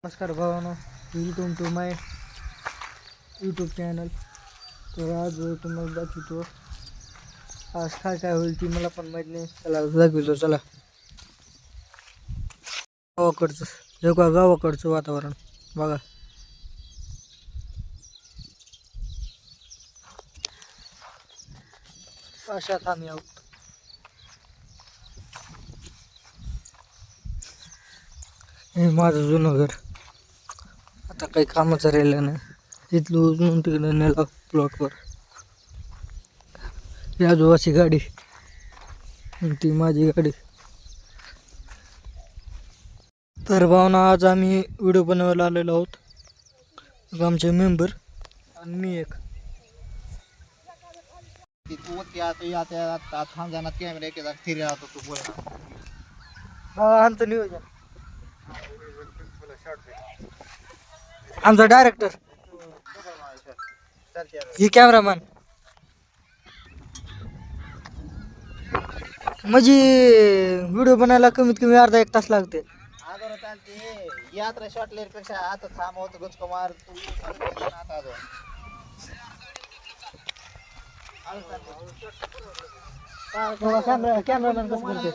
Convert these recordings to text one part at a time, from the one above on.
नमस्कार भावानो, welcome to my YouTube channel. तर आज तुम्हाला दाखवतो आज काय काय होईल ती मला पण माहीत नाही. चला दाखवतो. चला गावाकडचं गावाकडचं वातावरण बघा. अशात आम्ही आहोत. हे माझं जुनं घर, आता काही कामाचं राहिलं नाही. इथलं उजून तिकडे नेला प्लॉटवर. ही आजोबाची गाडी, ती माझी गाडी. तर भावना, आज आम्ही व्हिडिओ बनवायला आलेलो आहोत. आमचे मेंबर आणि मी एक. आमचं नियोजन, आमचा डायरेक्टर ही कॅमेरामॅन. म्हणजे व्हिडिओ बनायला कमीत कमी अर्धा एक तास लागते. यात्रा शॉर्टलेर पेक्षा आता थांबवत गुचकुमार कॅमेरामॅन कसं करते.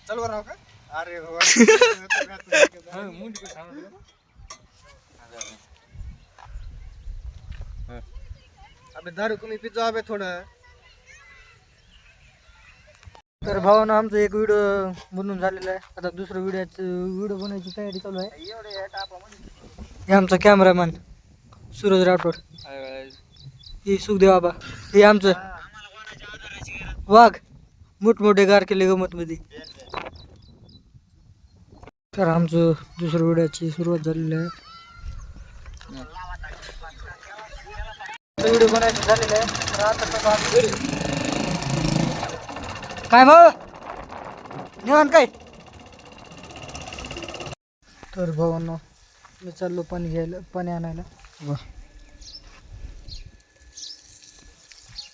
चल बरं का. अरे अबे दारू कमी पितो अबे थोडं. तर भावानं आमचं एक व्हिडिओ बनवून झालेला आहे. आता दुसरं व्हिडिओ बनवायची तयारी चालू आहे. हे आमचा कॅमेरामॅन सूरज राठोड, ही सुखदेव बाबा, हे आमचं वाघ मोठमोठे गार केले गमत मध्ये. तर आमचं दुसऱ्या व्हिडिओची सुरुवात झालेली आहे. व्हिडिओ बनायचं झालेलं आहे. तर आता कसं आम्ही घरी काय भाऊ निवांत काय. तर भावांनो, मी चाललो पाणी आणायला.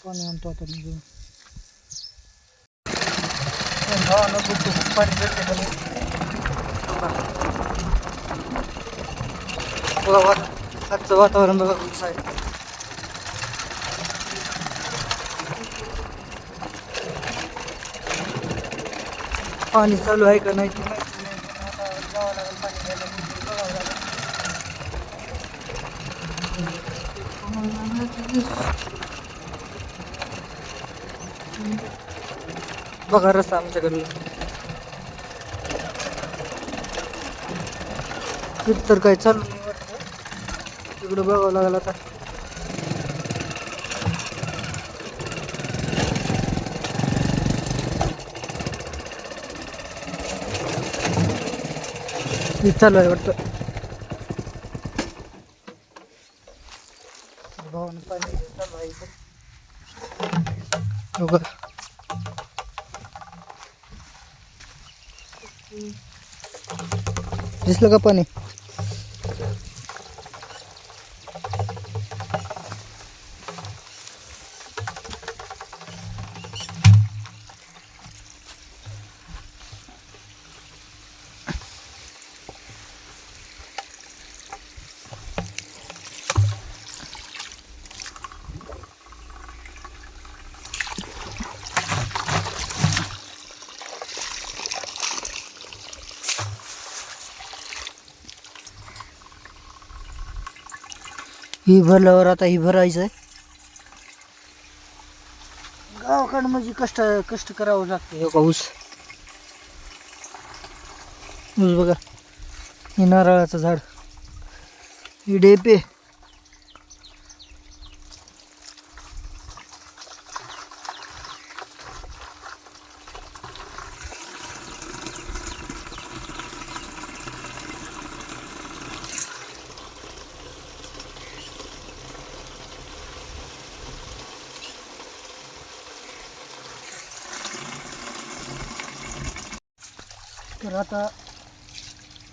पाणी आणतो आता मी घेऊन. भावांनो, खूप पाणी भेटते बघा. आजचं वातावरण बघा कसं आहे. पाणी चालू आहे का नाही ते माहिती नाही, पण आता जावं लागेल पाणी घ्यायला. बघावं लागेल. बघा रस्ता आमच्याकडला. तर काही चालू नाही वाटतं, तिकडं बघावं लागेल आता. चालू आहे वाटतं. भावानं पाणी चालू आहे इथं. दिसलं का पाणी. ही भरल्यावर आता ही भरायचं आहे. गावाकडं म्हणजे कष्ट करावं लागतं. हे ऊस बघा, हे नारळाचं झाड, ही डेपे,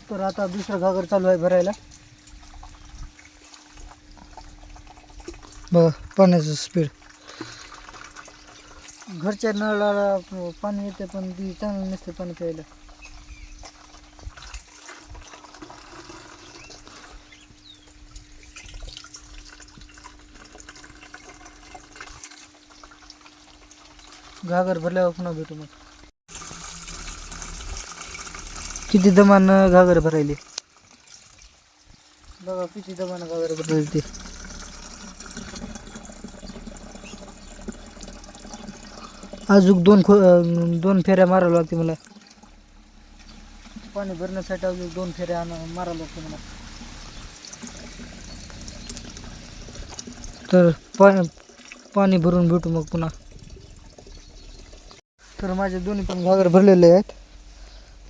तर आता दुसरं घागर चालू आहे भरायला. बघा पाण्याचं स्पीड. घरच्या नळाला पाणी येते पण ती चांगलं नसते पाणी प्यायला. घागर भरल्यावर पुन्हा भेटू मग. किती दमानं घागर भरायली बघा, किती दमानं घागर भरायली ती. अजून दोन फेऱ्या मारावं लागते मला. पाणी भरण्यासाठी अजून 2 फेऱ्या मारावं लागते मला. तर पाणी भरून भेटू मग पुन्हा. तर माझे दोन्ही पण घागर भरलेले आहेत.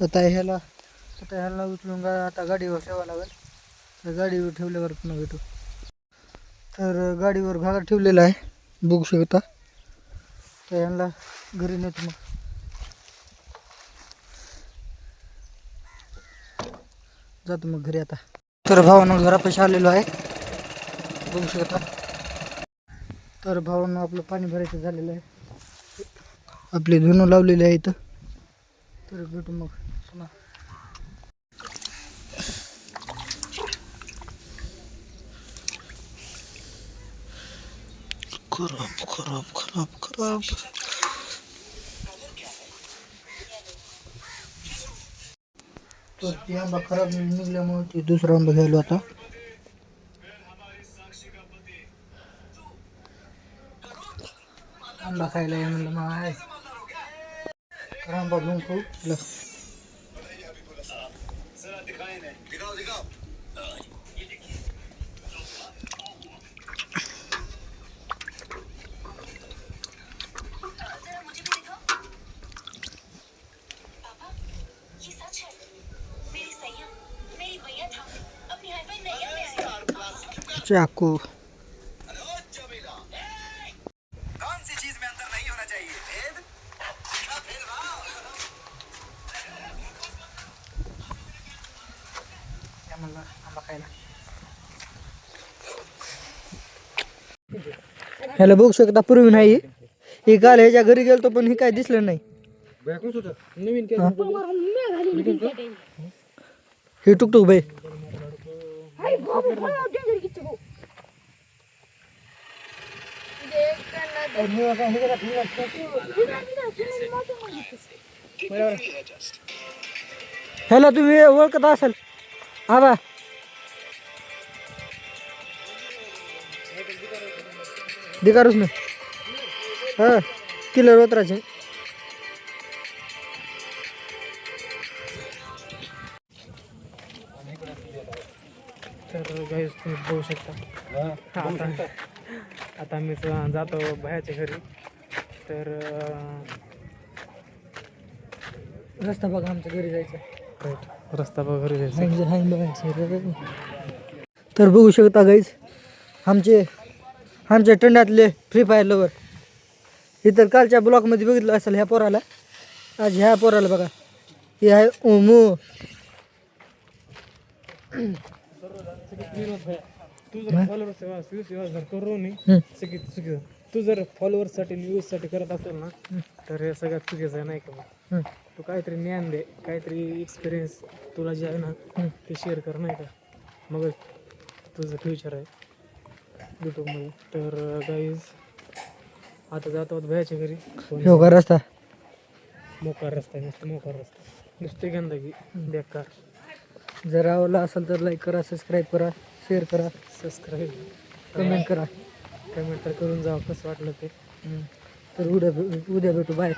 आता ह्याला उचलून आता गाडीवर ठेवावं लागेल. तर गाडीवर ठेवल्यावर पुन्हा भेटू. तर गाडीवर घागर ठेवलेला आहे बघू शकता. तर ह्यांना घरी नेतो मग. जातो मग घरी आता. तर भावानं घरापाशी आलेलो आहे बघू शकता. तर भावानं आपलं पाणी भरायचं झालेलं आहे. आपले धुणं लावलेले आहे इथं. तर भेटू मग पुन्हा. खराब. तर ती आंबा खराब निघल्यामुळे ती दुसरा आंबा घ्यायलो आता. आंबा खायला ये म्हणलं मग आहे. तर आंबा घेऊन खाऊ. चाकू आंबा खायला. ह्याला बघू शकता पूर्वी नाही. ही काल ह्याच्या घरी गेलतो पण ही काय दिसलं नाही. हे टुकटुक बाई. ह्याला तुम्ही ओळखत असाल. हा बा दिकारूच ना. हा किलर वत्राचे. तर गाईस तुम्ही बघू शकता. आता मी जातो बायाच्या घरी. तर रस्ता बघा आमच्या घरी जायचं. राईट रस्ता बघा घरी जायचं. तर बघू शकता गाईस आमच्या टंड्यातले फ्री फायर लवर. हे तर कालच्या ब्लॉकमध्ये बघितलं असेल ह्या पोराला. आज ह्या पोराला बघा. हे आहे ओमू. तू जर फॉलोअर्स करू नये. तू जर फॉलोअर्ससाठी न्यूजसाठी करत असेल ना तर हे सगळ्यात चुकीचं आहे नाही का. मग तू काहीतरी ज्ञान दे, काहीतरी एक्सपिरियन्स तुला जे आहे ना ते शेअर कर नाही का. मग तुझं फ्युचर आहे यूट्यूबमध्ये. तर गाईज आता जातो भयाच्या घरी. रस्ता मोकार रस्ता आहे. नुसतं मोकार रस्ता. नुसते गंदगी बेकार. जर आवडला असेल तर लाईक करा, सबस्क्राईब करा, शेअर करा. कमेंट करा. कमेंट तर करून जावं कसं वाटलं ते. तर उद्या भेटू. बाय.